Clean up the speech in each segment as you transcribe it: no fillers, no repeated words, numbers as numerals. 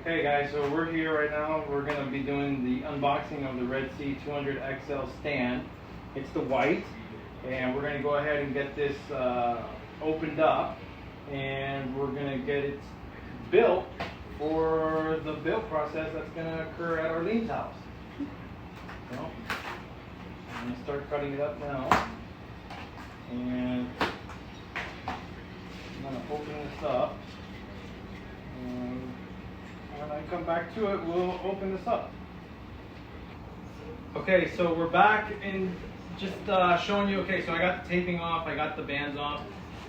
Okay guys, so we're here right now. We're going to be doing the unboxing of the RedSea 200xl stand. It's the white, and we're going to go ahead and get this opened up, and we're going to get it built for the build process that's going to occur at Arlene's house. So, I'm going to start cutting it up now, and I'm going to open this up. And when I come back to it, we'll open this up. Okay, so we're back and just showing you. Okay, so I got the taping off, I got the bands off.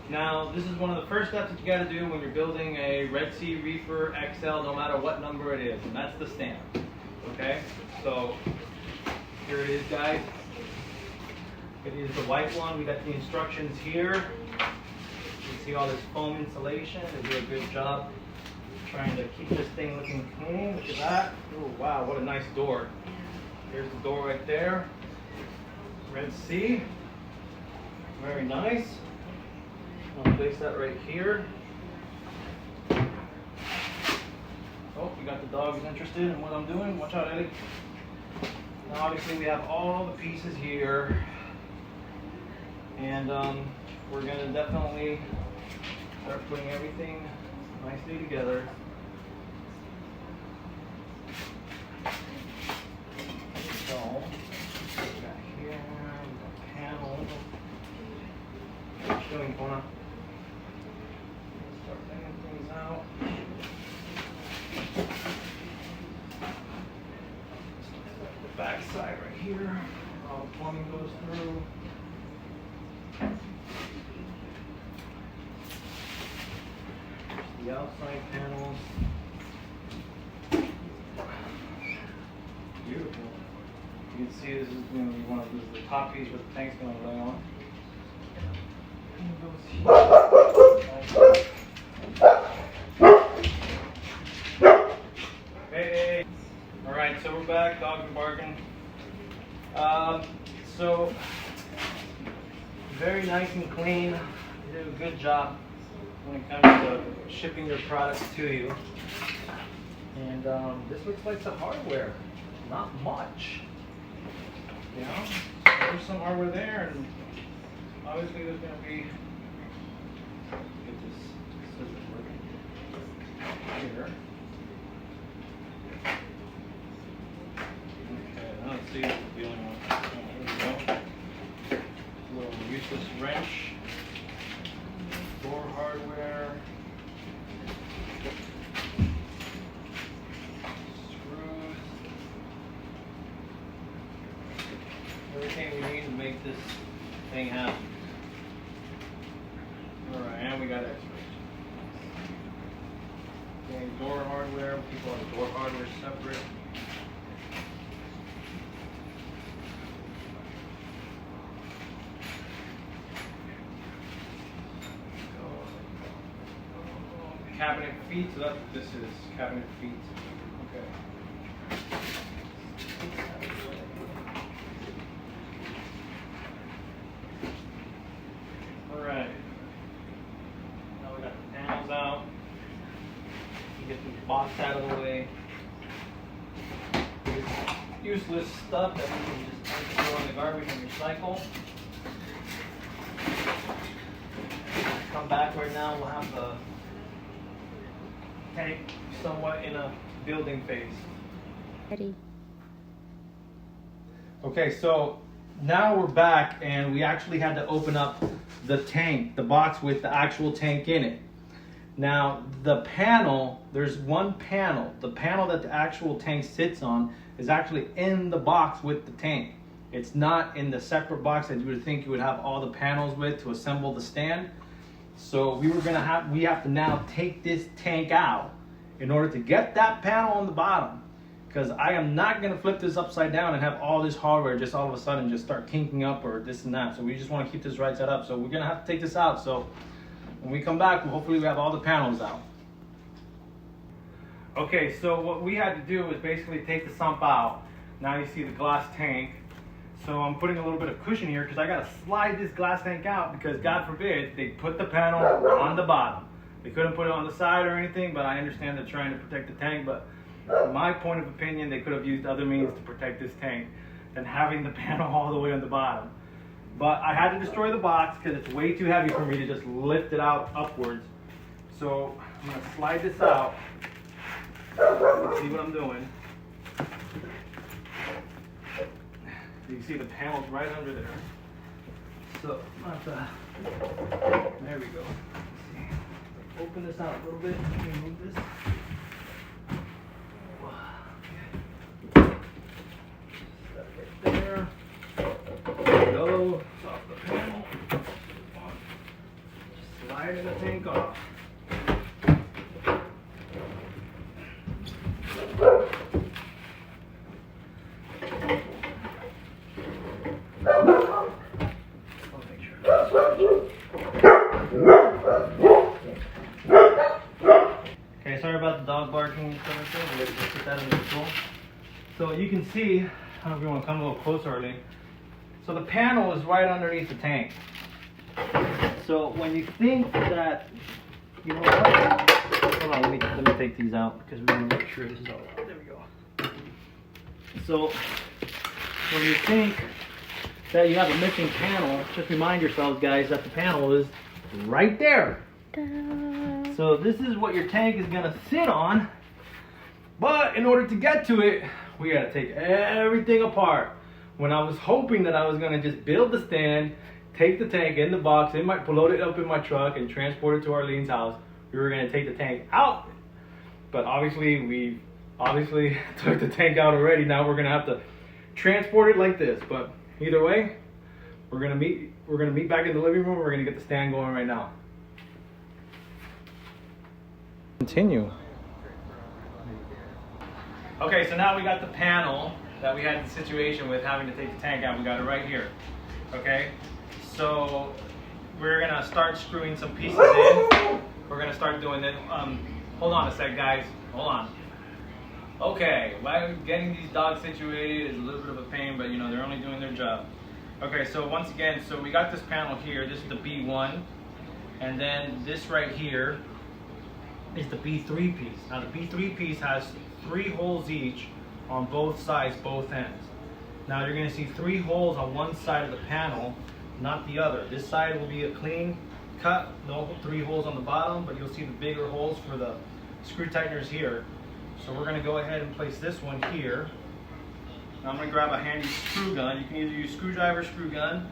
Now, this is one of the first steps that you got to do when you're building a RedSea Reefer XL, no matter what number it is, and that's the stand. Okay, so here it is, guys. It is the white one. We got the instructions here. You can see all this foam insulation. They do a good job trying to keep this thing looking clean. Look at that. Oh wow, what a nice door. Here's the door right there. RedSea. Very nice. I'll place that right here. Oh, we got the dogs interested in what I'm doing. Watch out, Eddie. Now obviously we have all the pieces here. And we're gonna definitely start putting everything nicely together. So, back here, we got panels. What you doing, Kona? Start bringing things out. The back side right here, all the plumbing goes through. The outside panels. Beautiful. You can see this is going to be one of the top piece where the tank's going to lay on. Hey. Alright, so we're back. Dogs are barking. So, very nice and clean. You did a good job when it comes to shipping your products to you. And this looks like the hardware. Not much. You know? There's some hardware there, and obviously there's going to be, get this scissors working here. Okay, now let's see what we're dealing with. There we go. A little useless wrench. Door hardware. Screws. Everything we need to make this thing happen. Alright, and we got extras. Okay, door hardware. People have the door hardware separate. Cabinet feet, so that's what this is, cabinet feet. Okay. Alright. Now we got the panels out. Get these boxes out of the way. This useless stuff that we can just throw in the garbage and recycle. Come back right now, we'll have the tank somewhat in a building phase. Ready. Okay, so now we're back, and we actually had to open up the tank, the box with the actual tank in it. Now the panel, there's one panel. The panel that the actual tank sits on is actually in the box with the tank. It's not in the separate box that you would think you would have all the panels with to assemble the stand. So we have to now take this tank out in order to get that panel on the bottom, because I am not going to flip this upside down and have all this hardware just all of a sudden just start kinking up or this and that. So we just want to keep this right side up. So we're going to have to take this out. So when we come back, hopefully we have all the panels out. Okay, so what we had to do was basically take the sump out. Now you see the glass tank. So I'm putting a little bit of cushion here because I got to slide this glass tank out because God forbid they put the panel on the bottom. They couldn't put it on the side or anything, but I understand they're trying to protect the tank. But from my point of opinion, they could have used other means to protect this tank than having the panel all the way on the bottom. But I had to destroy the box because it's way too heavy for me to just lift it out upwards. So I'm going to slide this out. See what I'm doing. You can see the panel's right under there. So there we go. Let's see. Open this out a little bit. Let me move this. Set it right there. There we go. It's off the panel. Just sliding the tank off. Okay, sorry about the dog barking and stuff like that. Let's put that under control. So you can see, I don't know if you want to come a little closer, Arlene. So the panel is right underneath the tank. So when you think that, you know what? Hold on, let me take these out because we want to make sure this is all out. There we go. So when you think that you have a missing panel, just remind yourselves, guys, that the panel is right there. So this is what your tank is going to sit on. But in order to get to it, we got to take everything apart. When I was hoping that I was going to just build the stand, take the tank in the box, load it up in my truck, and transport it to Arlene's house, we were going to take the tank out. But obviously, we took the tank out already. Now we're going to have to transport it like this. But either way, we're going to meet back in the living room. We're going to get the stand going right now. Continue. Okay, so now we got the panel that we had the situation with having to take the tank out. We got it right here. Okay, so we're gonna start screwing some pieces in. We're gonna start doing it. Hold on a sec, guys. Hold on. Okay, getting these dogs situated is a little bit of a pain, but you know, they're only doing their job. Okay, so once again, so we got this panel here. This is the B1, and then this right here is the B3 piece. Now the B3 piece has 3 holes each on both sides, both ends. Now you're going to see 3 holes on one side of the panel, not the other. This side will be a clean cut, no 3 holes on the bottom, but you'll see the bigger holes for the screw tighteners here. So we're going to go ahead and place this one here. Now I'm going to grab a handy screw gun. You can either use screwdriver, screw gun.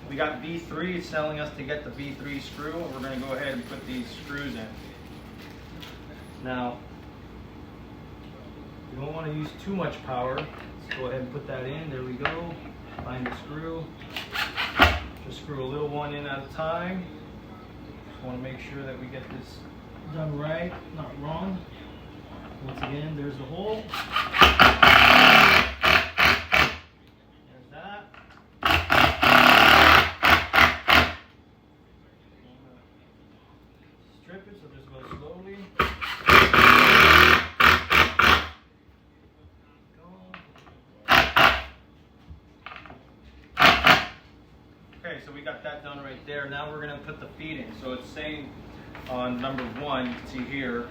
We got B3, it's telling us to get the B3 screw, and we're going to go ahead and put these screws in. Now, you don't want to use too much power. Let's go ahead and put that in. There we go. Find the screw. Just screw a little one in at a time. Just want to make sure that we get this done right, not wrong. Once again, there's the hole. There's that. Strip it, so just go slowly. Okay, so we got that done right there. Now we're going to put the feet in. So it's saying on number 1, you can see here,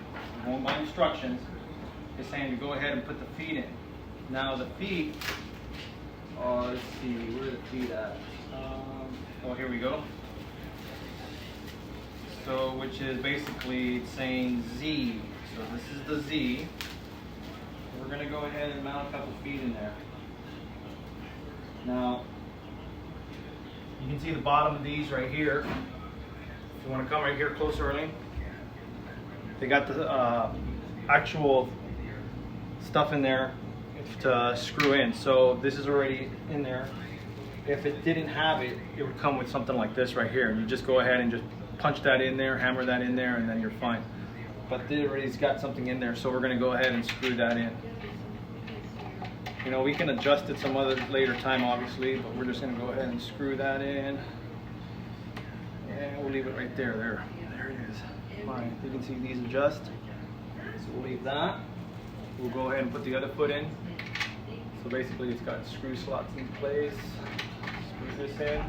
my instructions, it's saying to go ahead and put the feet in. Now the feet, let's see, where are the feet at? Oh, here we go. So, which is basically saying Z. So this is the Z. We're going to go ahead and mount a couple feet in there. Now, you can see the bottom of these right here. If you want to come right here closer, Arlene. They got the actual stuff in there to screw in. So this is already in there. If it didn't have it, it would come with something like this right here. And you just go ahead and just punch that in there, hammer that in there, and then you're fine. But it already's got something in there, so we're going to go ahead and screw that in. You know, we can adjust it some other later time, obviously, but we're just going to go ahead and screw that in. And we'll leave it right there. There it is. Fine. You can see these adjust. So we'll leave that. We'll go ahead and put the other foot in. So basically, it's got screw slots in place. Screw this in.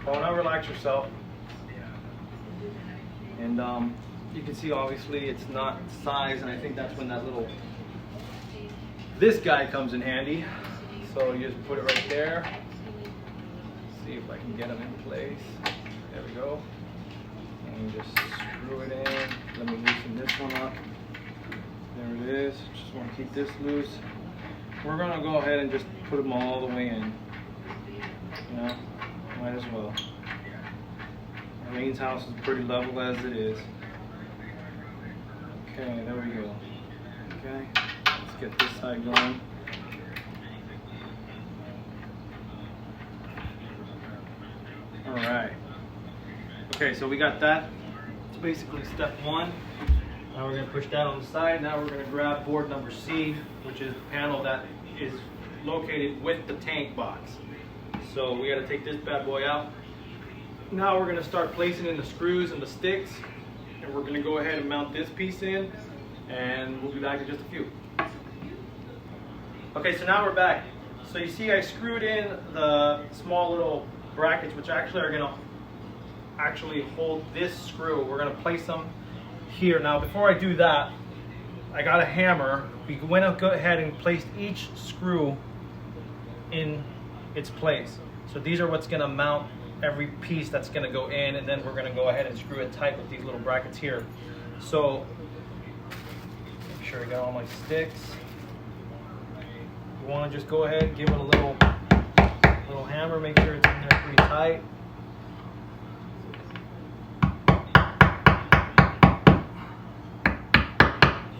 Oh, now relax yourself. And you can see obviously it's not size, and I think that's when this guy comes in handy. So you just put it right there. See if I can get them in place. There we go. And just screw it in. Let me loosen this one up. There it is. Just want to keep this loose. We're gonna go ahead and just put them all the way in. You know, might as well. Arlene's house is pretty level as it is. Okay, there we go. Okay, let's get this side going. All right. Okay, so we got that. It's basically step one. Now we're going to push that on the side. Now we're going to grab board number C, which is the panel that is located with the tank box. So we got to take this bad boy out. Now we're going to start placing in the screws and the sticks, and we're going to go ahead and mount this piece in, and we'll be back in just a few. Okay, so now we're back. So you see I screwed in the small little brackets, which actually are going to hold this screw. We're going to place them here. Now before I do that, I got a hammer. We went to go ahead and placed each screw in its place. So these are what's going to mount every piece that's going to go in, and then we're going to go ahead and screw it tight with these little brackets here. So make sure I got all my sticks. You want to just go ahead and give it a little hammer, make sure it's in there pretty tight.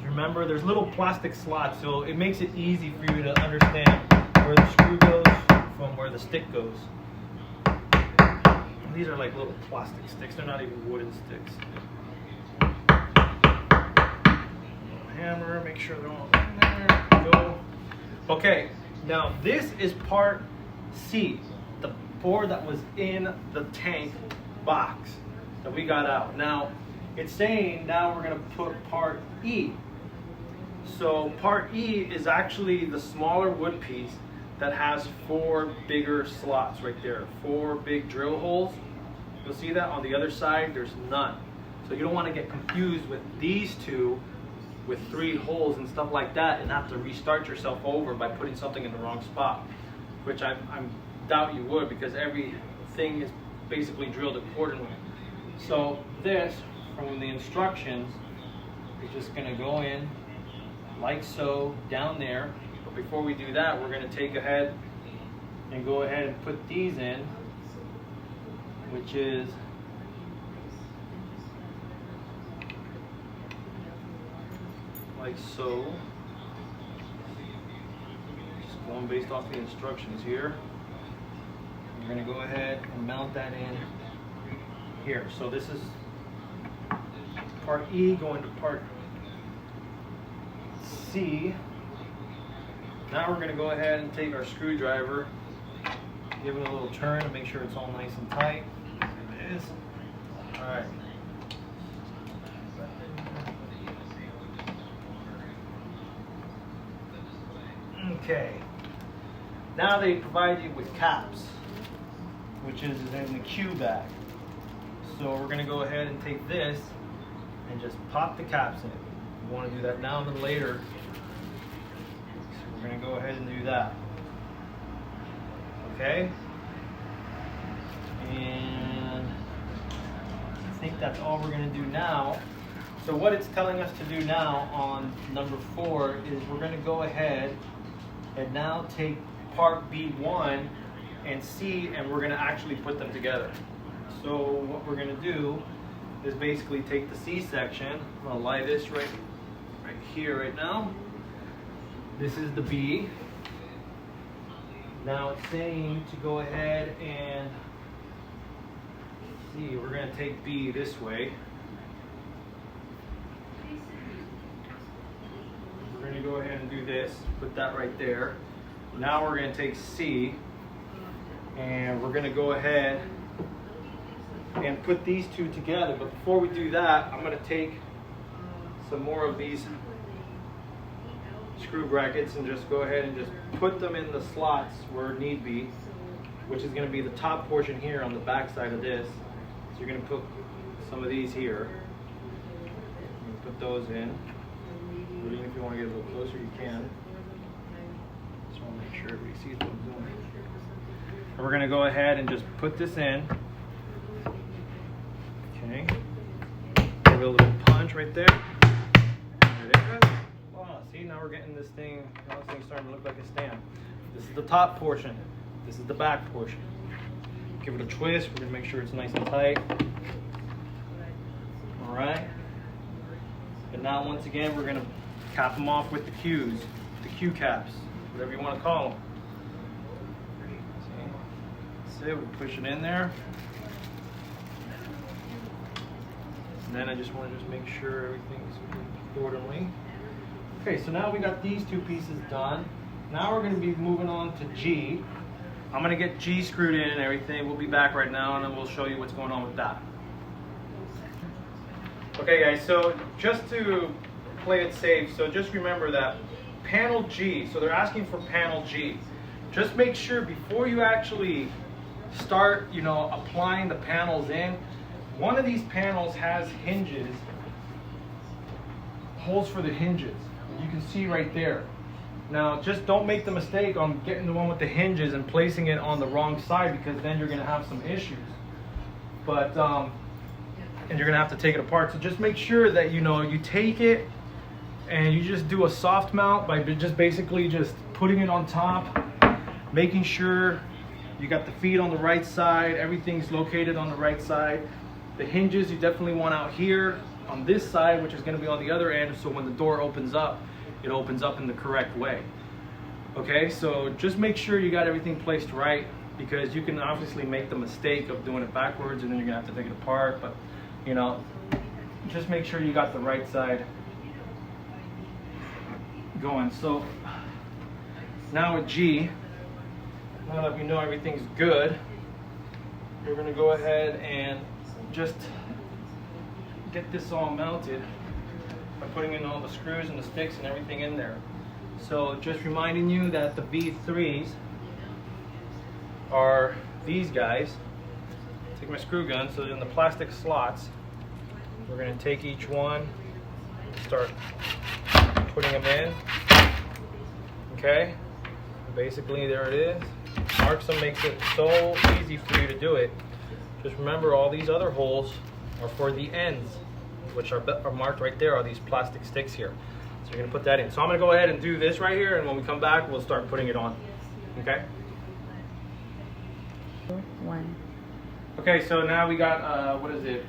Remember, there's little plastic slots, so it makes it easy for you to understand where the screw goes from where the stick goes. And these are like little plastic sticks, they're not even wooden sticks. Hammer, make sure they're all in there. Go. Okay, now this is part C, the board that was in the tank box that we got out. Now, it's saying now we're going to put part E. So part E is actually the smaller wood piece that has 4 bigger slots right there, 4 big drill holes. You'll see that on the other side, there's none. So you don't want to get confused with these two with 3 holes and stuff like that and have to restart yourself over by putting something in the wrong spot, which I doubt you would, because everything is basically drilled accordingly. So this, from the instructions, is just going to go in like so down there. But before we do that, we're going to take ahead and go ahead and put these in, which is like so. Just going based off the instructions here. We're going to go ahead and mount that in here. So this is part E going to part C. Now we're going to go ahead and take our screwdriver, give it a little turn to make sure it's all nice and tight. There it is. All right. Okay. Now they provide you with caps, which is in the Q bag. So we're going to go ahead and take this and just pop the caps in. You want to do that now and then later. So we're going to go ahead and do that. Okay? And I think that's all we're going to do now. So what it's telling us to do now on number 4 is we're going to go ahead and now take part B1 and C, and we're going to actually put them together. So what we're going to do is basically take the C section. I'm going to lie this right here right now. This is the B. Now it's saying to go ahead and see, we're going to take B this way. We're going to go ahead and do this, put that right there. Now we're going to take C and we're going to go ahead and put these two together. But before we do that, I'm going to take some more of these screw brackets and just go ahead and just put them in the slots where need be, which is going to be the top portion here on the back side of this. So you're going to put some of these here. Put those in. Or even if you want to get a little closer, you can. Just want to make sure everybody sees what I'm doing. And we're going to go ahead and just put this in. Okay. Give it a little punch right there. There it is. Wow, see, now we're getting this thing, this thing's starting to look like a stamp. This is the top portion. This is the back portion. Give it a twist. We're going to make sure it's nice and tight. All right. And now, once again, we're going to cap them off with the Qs, the Q caps, whatever you want to call them. See? That's it. We push it in there. And then I just want to make sure everything's accordingly. Okay, so now we got these two pieces done. Now we're going to be moving on to G. I'm going to get G screwed in and everything. We'll be back right now and then we'll show you what's going on with that. Okay guys, so just to play it safe, so just remember that panel G, so they're asking for panel G. Just make sure before you actually start, applying the panels in, one of these panels has hinges, holes for the hinges. You can see right there. Now, just don't make the mistake on getting the one with the hinges and placing it on the wrong side, because then you're going to have some issues. But, and you're going to have to take it apart. So just make sure that, you take it and you just do a soft mount by just basically just putting it on top, making sure you got the feet on the right side, everything's located on the right side. The hinges you definitely want out here on this side, which is going to be on the other end, so when the door opens up, it opens up in the correct way. Okay, so just make sure you got everything placed right, because you can obviously make the mistake of doing it backwards and then you're gonna have to take it apart. But just make sure you got the right side going. So now with G, now that we know everything's good, we're gonna go ahead and just get this all mounted by putting in all the screws and the sticks and everything in there. So just reminding you that the V3s are these guys. Take my screw gun, so in the plastic slots, we're going to take each one, start putting them in. Okay, basically there it is. Marks them, makes it so easy for you to do it. Just remember, all these other holes are for the ends, which are marked right there, are these plastic sticks here. So you're going to put that in. So I'm going to go ahead and do this right here, and when we come back, we'll start putting it on. Okay? One. Okay, so now we got,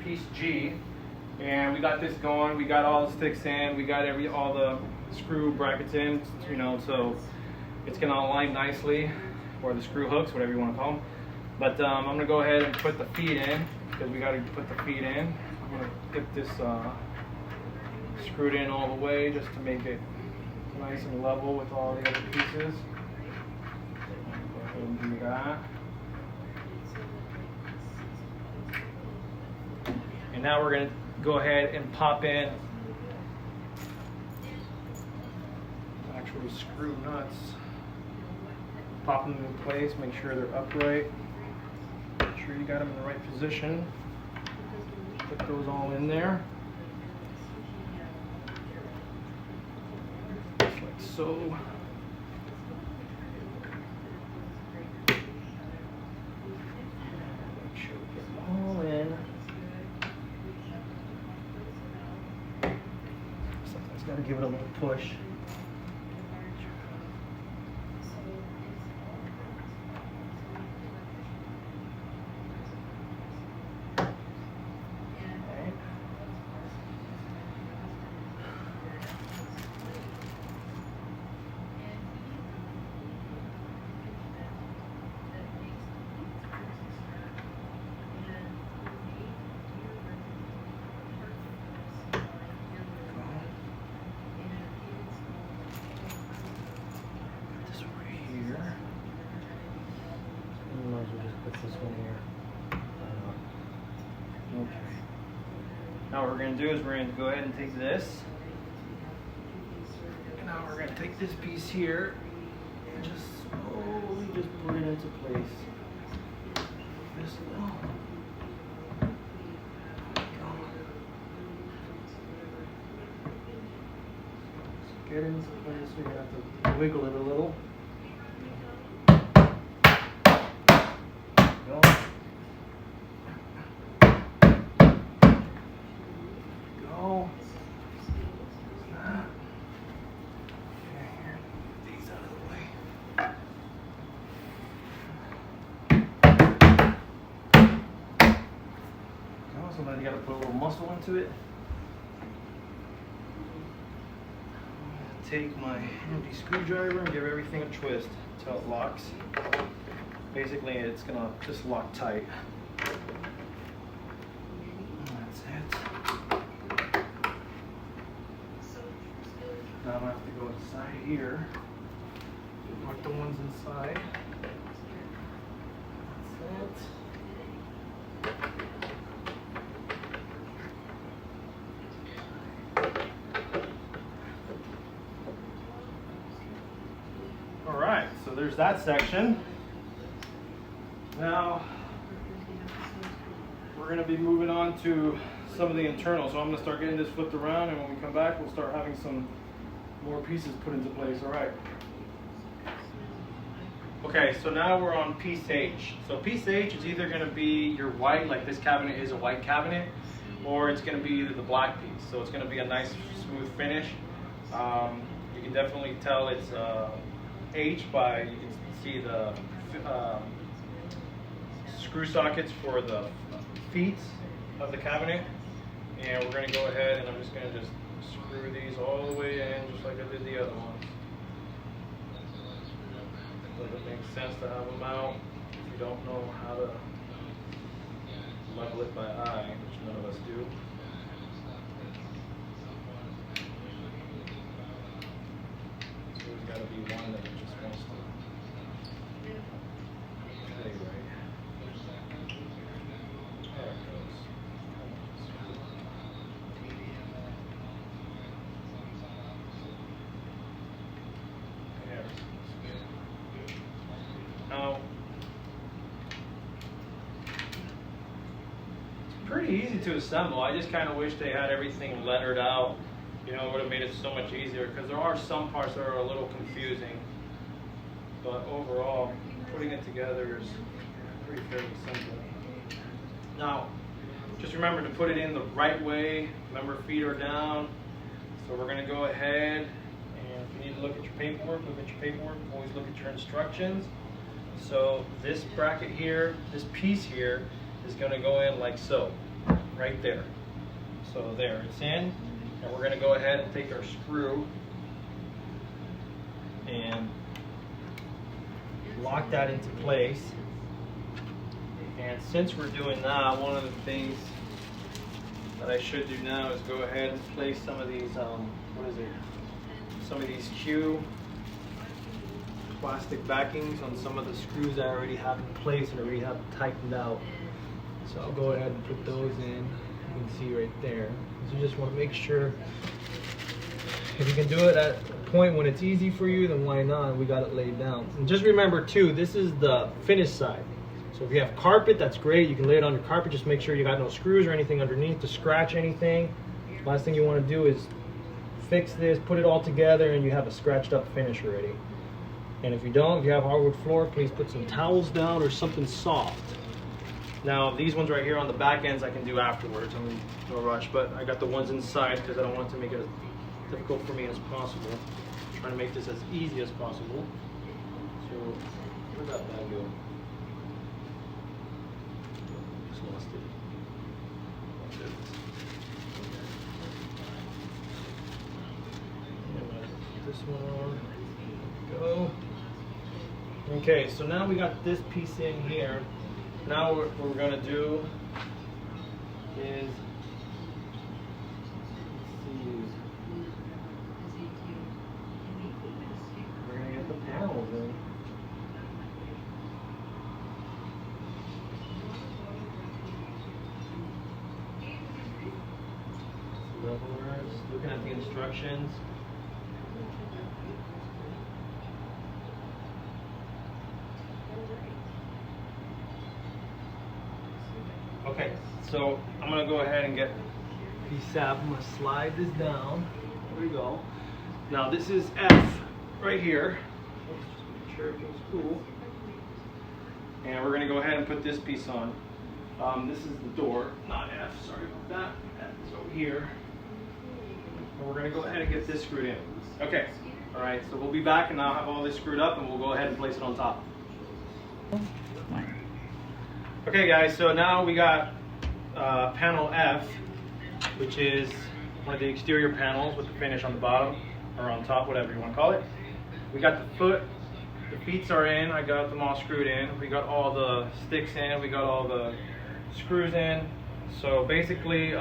piece G, and we got this going. We got all the sticks in. We got all the screw brackets in, so it's going to align nicely, or the screw hooks, whatever you want to call them. But I'm going to go ahead and put the feet in, because we got to put the feet in. I'm going to get this screwed in all the way just to make it nice and level with all the other pieces. Go ahead and do that. And now we're going to go ahead and pop in actual screw nuts. Pop them in place, make sure they're upright. Make sure you got them in the right position. Put those all in there. Just like so. Make sure we get them all in. Something's got to give it a little push. This one here. Okay. Now what we're going to do is we're going to go ahead and take this. And now we're going to take this piece here and just slowly just put it into place. This little. get in this place, so you're gonna have to wiggle it a little. Go. Go. Okay, here. These out of the way. Go. Sometimes you gotta put a little muscle into it. Take my empty screwdriver and give everything a twist until it locks. Basically, it's gonna just lock tight. That's it. Now I'm gonna have to go inside here. Put the ones inside. That's it. Alright, so there's that section. Now, we're going to be moving on to some of the internals. So I'm going to start getting this flipped around, and when we come back, we'll start having some more pieces put into place. Alright. Okay, so now we're on piece H. So piece H is either going to be your white, like this cabinet is a white cabinet, or it's going to be the black piece. So it's going to be a nice smooth finish. You can definitely tell it's H by, you can see the screw sockets for the feet of the cabinet, and we're going to go ahead and I'm just going to screw these all the way in just like I did the other ones. Does it make sense to have them out if you don't know how to level it by eye, which none of us do? So there's got to be one that just wants to stay right. There it goes. There. Now, it's pretty easy to assemble. I just kind of wish they had everything lettered out. You know, it would have made it so much easier, because there are some parts that are a little confusing. But overall, putting it together is pretty fairly simple. Now, just remember to put it in the right way. Remember, feet are down. So we're going to go ahead, and if you need to look at your paperwork, look at your paperwork. Always look at your instructions. So this bracket here, this piece here, is going to go in like so, right there. So there, it's in. And we're going to go ahead and take our screw and lock that into place. And since we're doing that, one of the things that I should do now is go ahead and place some of these, some of these Q plastic backings on some of the screws I already have in place and already have tightened out. So I'll go ahead and put those in. You can see right there. So you just want to make sure, if you can do it at a point when it's easy for you, then why not? We got it laid down. And just remember too, this is the finished side. So if you have carpet, that's great. You can lay it on your carpet. Just make sure you got no screws or anything underneath to scratch anything. Last thing you want to do is fix this, put it all together, and you have a scratched up finish already. And if you don't, if you have hardwood floor, please put some towels down or something soft. Now these ones right here on the back ends I can do afterwards. I'm in no rush, but I got the ones inside because I don't want to make it as difficult for me as possible. I'm trying to make this as easy as possible. So where'd that bag go? Just lost it. That's it. This one on. Go. Okay, so now we got this piece in here. Now what we're going to do is, we're going to get the panels in. Levelers, looking at the instructions. Okay, so I'm going to go ahead and get these sap. I'm going to slide this down. There we go. Now this is F right here. Let's just make sure everything's cool. And we're gonna go ahead and put this piece on. This is the door, not F, sorry about that. F is over here. And we're gonna go ahead and get this screwed in. Okay, all right, so we'll be back and I'll have all this screwed up and we'll go ahead and place it on top. Okay guys, so now we got panel F, which is one of the exterior panels with the finish on the bottom, or on top, whatever you want to call it. We got the foot, the feet are in, I got them all screwed in. We got all the sticks in, we got all the screws in. So basically,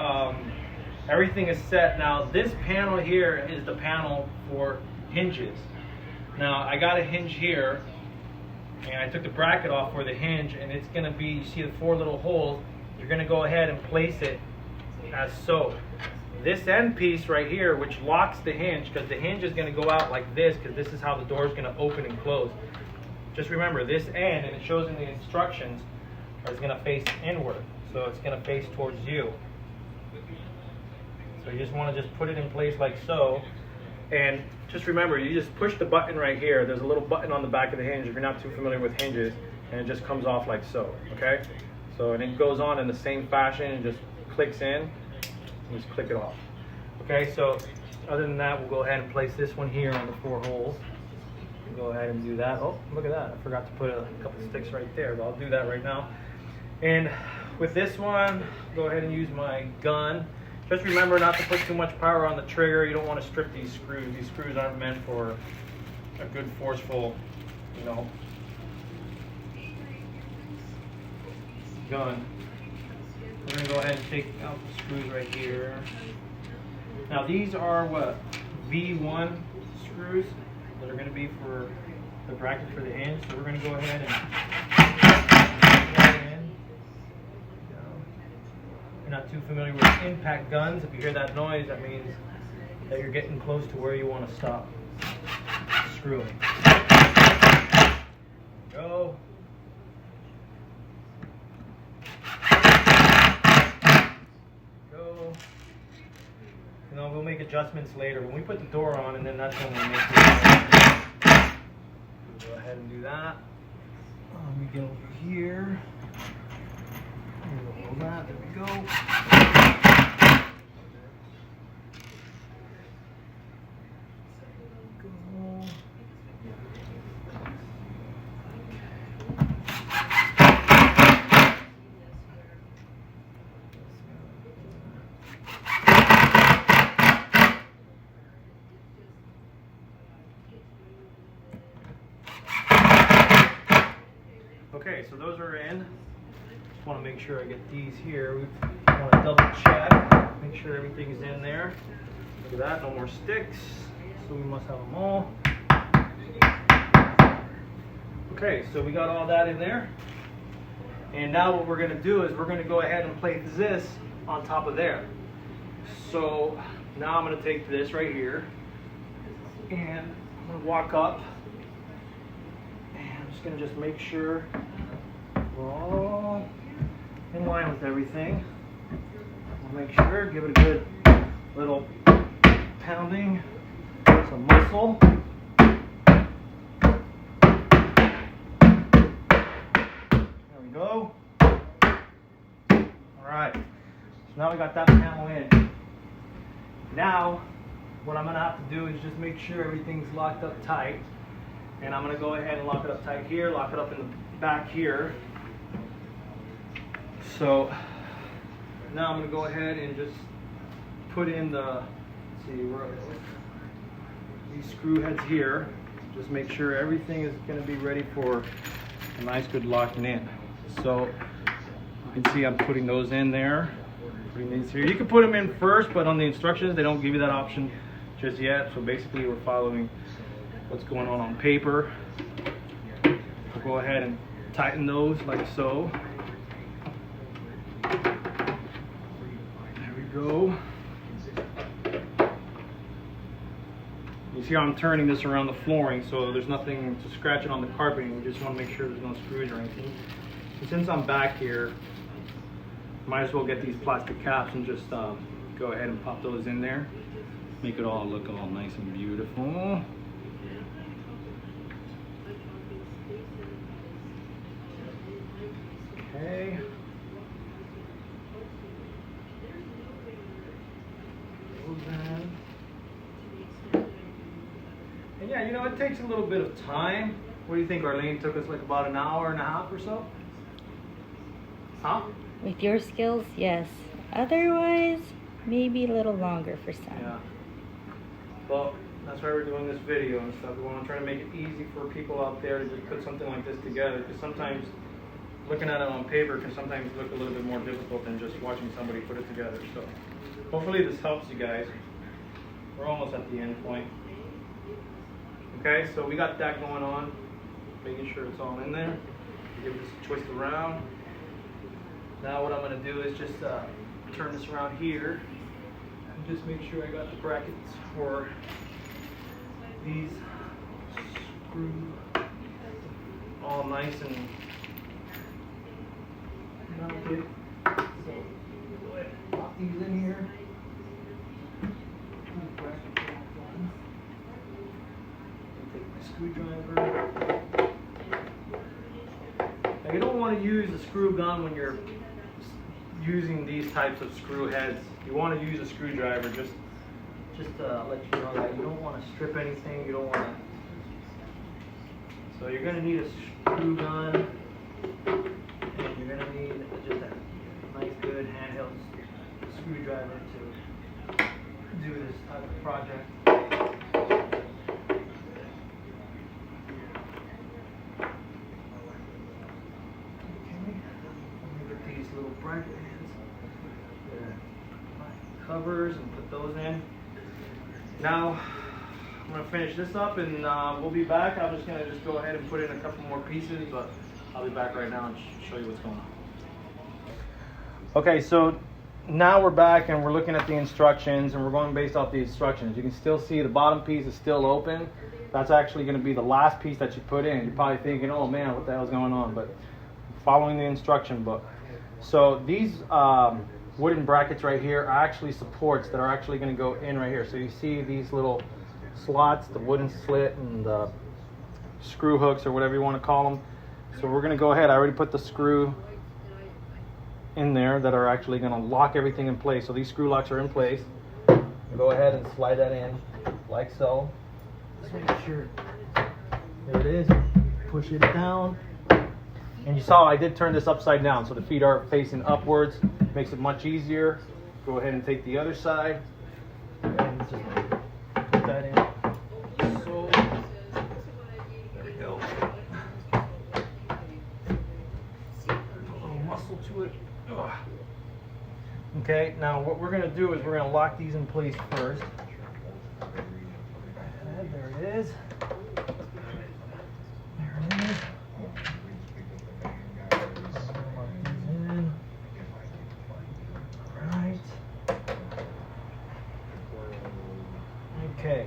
everything is set. Now this panel here is the panel for hinges. Now I got a hinge here, and I took the bracket off for the hinge, and it's gonna be, you see the 4 little holes, you're gonna go ahead and place it as so. This end piece right here, which locks the hinge, because the hinge is gonna go out like this, because this is how the door is gonna open and close. Just remember, this end, and it shows in the instructions, is gonna face inward. So it's gonna face towards you. So you just wanna just put it in place like so. And just remember, you just push the button right here. There's a little button on the back of the hinge if you're not too familiar with hinges, and it just comes off like so, okay? So, and it goes on in the same fashion and just clicks in, and just click it off. Okay, so other than that, we'll go ahead and place this one here on the 4 holes. We'll go ahead and do that. Oh, look at that. I forgot to put a couple sticks right there, but I'll do that right now. And with this one, go ahead and use my gun. Just remember not to put too much power on the trigger. You don't want to strip these screws. These screws aren't meant for a good forceful, you know, gun. We're going to go ahead and take out the screws right here. Now these are what? V1 screws that are going to be for the bracket for the hinge. So we're going to go ahead and put that in. If you're not too familiar with impact guns, if you hear that noise, that means that you're getting close to where you want to stop screwing. Go. Go. You know, we'll make adjustments later. When we put the door on, and then that's when we'll make it. We'll go ahead and do that. Let me get over here. Hold that, there we go. Okay, so those are in. Just want to make sure I get these here. We want to double check, make sure everything's in there. Look at that, no more sticks. So we must have them all. Okay, so we got all that in there. And now what we're going to do is we're going to go ahead and place this on top of there. So now I'm going to take this right here, and I'm going to walk up, and I'm just going to just make sure we're all in line with everything. We'll make sure, give it a good little pounding, some muscle. There we go. Alright, so now we got that panel in. Now, what I'm going to have to do is just make sure everything's locked up tight. And I'm going to go ahead and lock it up tight here, lock it up in the back here. So now I'm going to go ahead and just put in the, let's see, where these screw heads here. Just make sure everything is going to be ready for a nice good locking in. So you can see I'm putting those in there. Putting these here. You can put them in first, but on the instructions they don't give you that option just yet. So basically we're following what's going on paper. We'll go ahead and tighten those like so. There we go. You see how I'm turning this around the flooring, so there's nothing to scratch it on the carpeting. We just want to make sure there's no screws or anything. And since I'm back here, might as well get these plastic caps and just go ahead and pop those in there. Make it all look all nice and beautiful. Okay. And yeah, you know, it takes a little bit of time. What do you think, Arlene? It took us like about an hour and a half or so? Huh? With your skills, yes. Otherwise, maybe a little longer for some. Yeah. Well, that's why we're doing this video and stuff. We want to try to make it easy for people out there to just put something like this together. Because sometimes looking at it on paper can sometimes look a little bit more difficult than just watching somebody put it together. So hopefully this helps you guys. We're almost at the end point. Okay, so we got that going on. Making sure it's all in there. Give this a twist around. Now what I'm going to do is just turn this around here and just make sure I got the brackets for these screws all nice and mounted. So go ahead and pop these in here. Take my screwdriver. Now you don't want to use a screw gun when you're using these types of screw heads. You want to use a screwdriver just to let you know that you don't want to strip anything. You don't want to. So you're going to need a screw gun, and you're going to need just a nice good handheld screwdriver to do this type of project. Little bracket ends, covers, and put those in. Now I'm going to finish this up and we'll be back. I'm just going to go ahead and put in a couple more pieces, but I'll be back right now and show you what's going on. Okay, so now we're back and we're looking at the instructions, and we're going based off the instructions. You can still see the bottom piece is still open. That's actually going to be the last piece that you put in. You're probably thinking, oh man, what the hell's going on? But following the instruction book. So these wooden brackets right here are actually supports that are actually going to go in right here. So you see these little slots, the wooden slit and the screw hooks or whatever you want to call them. So we're going to go ahead. I already put the screw in there that are actually going to lock everything in place. So these screw locks are in place. Go ahead and slide that in like so. Just make sure. There it is. Push it down. And you saw I did turn this upside down, so the feet are facing upwards. Makes it much easier. Go ahead and take the other side and just put that in. So, there we go. A little muscle to it. Ugh. Okay, now what we're going to do is we're going to lock these in place first. And there it is. There it is. Okay.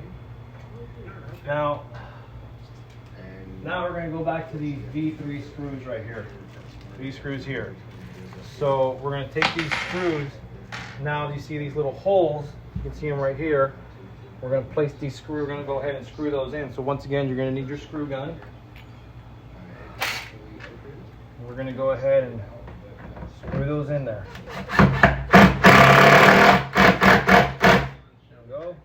Now we're going to go back to these V3 screws right here. These screws here. So we're going to take these screws. Now you see these little holes. You can see them right here. We're going to place these screws. We're going to go ahead and screw those in. So once again, you're going to need your screw gun. We're going to go ahead and screw those in there. There we go.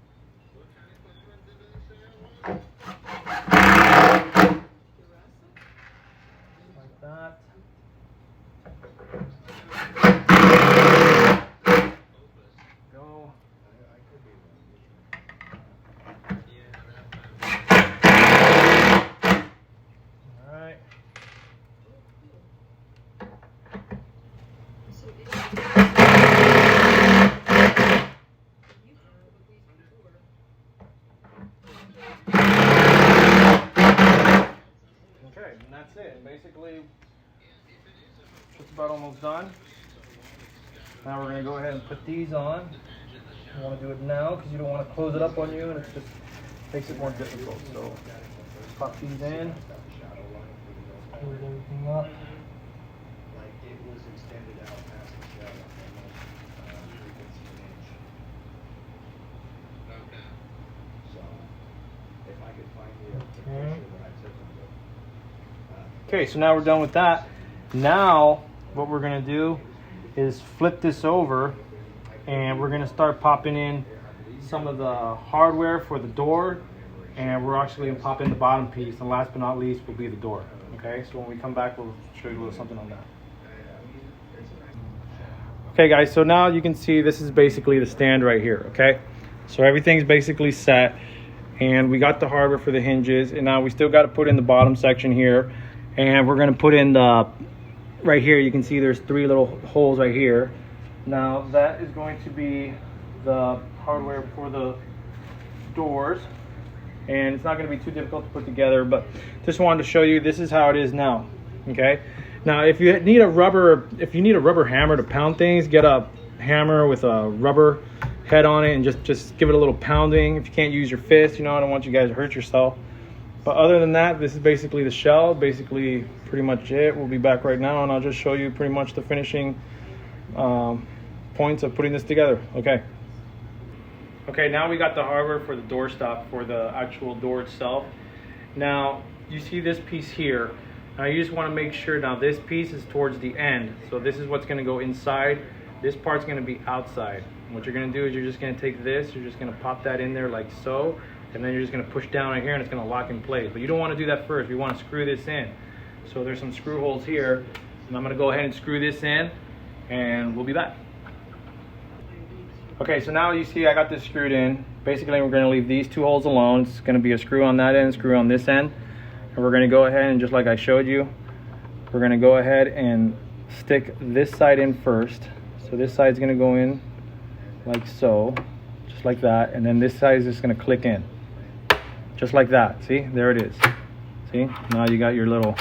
Like that. Go. All right. Okay, and that's it. And basically, just about almost done. Now we're going to go ahead and put these on. You want to do it now because you don't want to close it up on you, and it just makes it more difficult. So pop these in. Close everything up. Okay, so now we're done with that. Now what we're gonna do is flip this over, and we're gonna start popping in some of the hardware for the door, and we're actually gonna pop in the bottom piece, and last but not least will be the door. Okay, so when we come back, we'll show you a little something on that. Okay guys, so now you can see this is basically the stand right here. Okay, so everything's basically set, and we got the hardware for the hinges, and now we still got to put in the bottom section here, and we're gonna put in the right here. You can see there's 3 little holes right here. Now that is going to be the hardware for the doors, and it's not going to be too difficult to put together, but just wanted to show you this is how it is now. Okay, now if you need a rubber hammer to pound things, get a hammer with a rubber head on it and just give it a little pounding. If you can't use your fist, I don't want you guys to hurt yourself. But other than that, this is basically the shell, basically pretty much it. We'll be back right now, and I'll just show you pretty much the finishing points of putting this together. Okay, now we got the hardware for the door stop for the actual door itself. Now you see this piece here. Now you just want to make sure, now this piece is towards the end, so this is what's going to go inside. This part's going to be outside. What you're going to do is you're just going to take this, you're just going to pop that in there like so, and then you're just going to push down right here and it's going to lock in place. But you don't want to do that first. We want to screw this in. So there's some screw holes here, and I'm going to go ahead and screw this in, and we'll be back. Okay, so now you see I got this screwed in. Basically, we're going to leave these 2 holes alone. It's going to be a screw on that end, screw on this end. And we're going to go ahead and, just like I showed you, we're going to go ahead and stick this side in first. So this side's going to go in like so, just like that. And then this side is just going to click in, just like that. See, there it is. See, now you got your little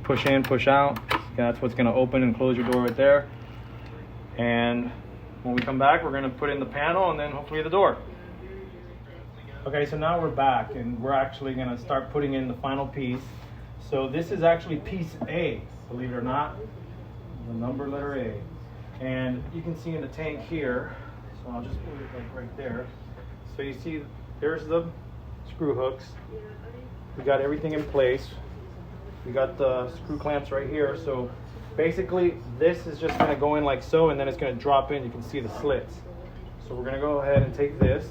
push in, push out. That's what's going to open and close your door right there. And when we come back, we're going to put in the panel and then hopefully the door. Okay, so now we're back, and we're actually going to start putting in the final piece. So this is actually piece A, believe it or not, the number letter A. And you can see in the tank here, so I'll just put it like right there. So you see there's the screw hooks. We got everything in place. We got the screw clamps right here. So basically this is just going to go in like so, and then it's going to drop in. You can see the slits. So we're going to go ahead and take this,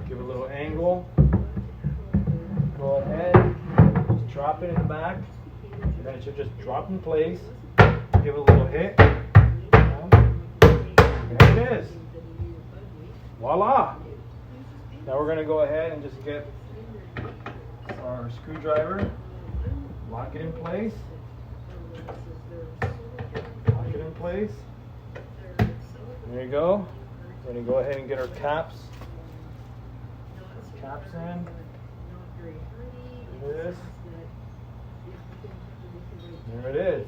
give it a little angle, go ahead, just drop it in the back, and then it should just drop in place. Give it a little hit. There it is. Voila! Now we're going to go ahead and just get our screwdriver, lock it in place. Lock it in place. There you go. We're going to go ahead and get our caps. Caps in. There it is. There it is.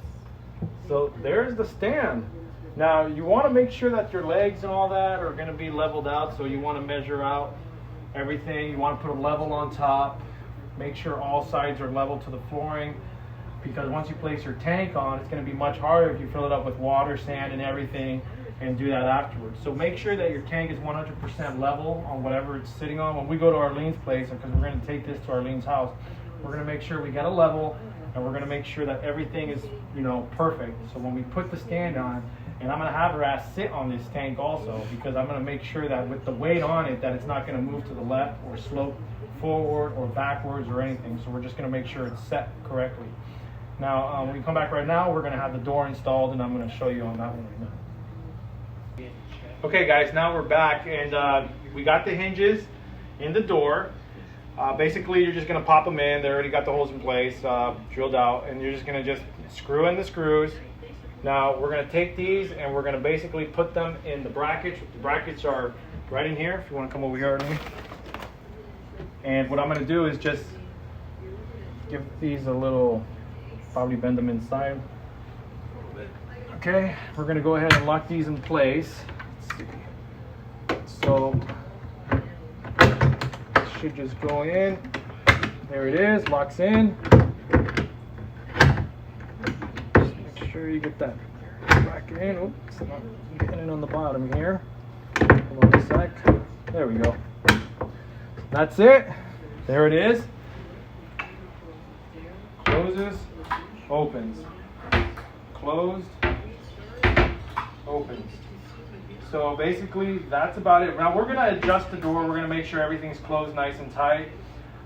So there's the stand. Now you want to make sure that your legs and all that are going to be leveled out. So you want to measure out everything. You want to put a level on top. Make sure all sides are level to the flooring, because once you place your tank on, it's going to be much harder if you fill it up with water, sand, and everything, and do that afterwards. So make sure that your tank is 100% level on whatever it's sitting on. When we go to Arlene's place, because we're going to take this to Arlene's house, we're going to make sure we get a level, and we're going to make sure that everything is, perfect. So when we put the stand on, and I'm going to have her ass sit on this tank also, because I'm going to make sure that with the weight on it, that it's not going to move to the left or slope forward or backwards or anything. So we're just going to make sure it's set correctly. Now, when we come back right now, we're going to have the door installed, and I'm going to show you on that one right now. Okay guys, now we're back, and we got the hinges in the door. Basically, you're just going to pop them in. They already got the holes in place, drilled out, and you're just going to just screw in the screws. Now, we're going to take these, and we're going to basically put them in the brackets. The brackets are right in here, if you want to come over here with me. And what I'm going to do is just give these a little, probably bend them inside. Okay, we're going to go ahead and lock these in place. Let's see. So, it should just go in. There it is, locks in. Just make sure you get that bracket in. Oops, it's not getting in on the bottom here. Hold on a sec. There we go. That's it. There it is. Close closes, opens, closed, opens. So basically that's about it. Now we're going to adjust the door. We're going to make sure everything's closed nice and tight.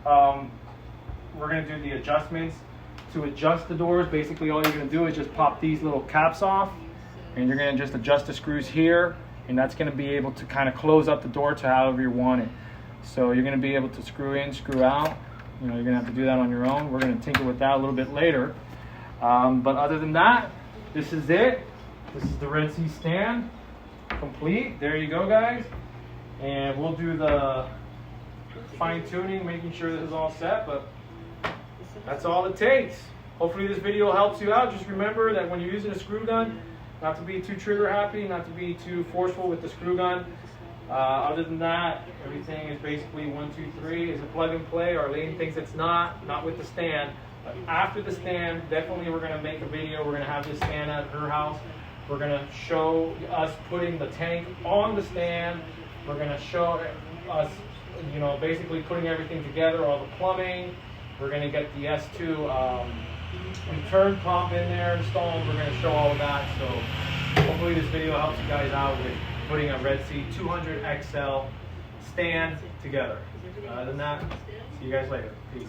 We're going to do the adjustments. To adjust the doors, basically all you're going to do is just pop these little caps off, and you're going to just adjust the screws here, and that's going to be able to kind of close up the door to however you want it. So you're going to be able to screw in, screw out. You know, you're going to have to do that on your own. We're going to tinker with that a little bit later. But other than that, this is it. This is the RedSea stand, complete. There you go, guys. And we'll do the fine tuning, making sure this is all set, but that's all it takes. Hopefully this video helps you out. Just remember that when you're using a screw gun, not to be too trigger happy, not to be too forceful with the screw gun. Other than that, everything is basically 1, 2, 3 is a plug and play. Arlene thinks it's not with the stand. But after the stand, definitely we're going to make a video. We're going to have this stand at her house. We're going to show us putting the tank on the stand. We're going to show us, you know, basically putting everything together, all the plumbing. We're going to get the S2 return pump in there installed. We're going to show all of that. So hopefully this video helps you guys out with putting a RedSea 200xl stand together. Other than that, see you guys later. Peace.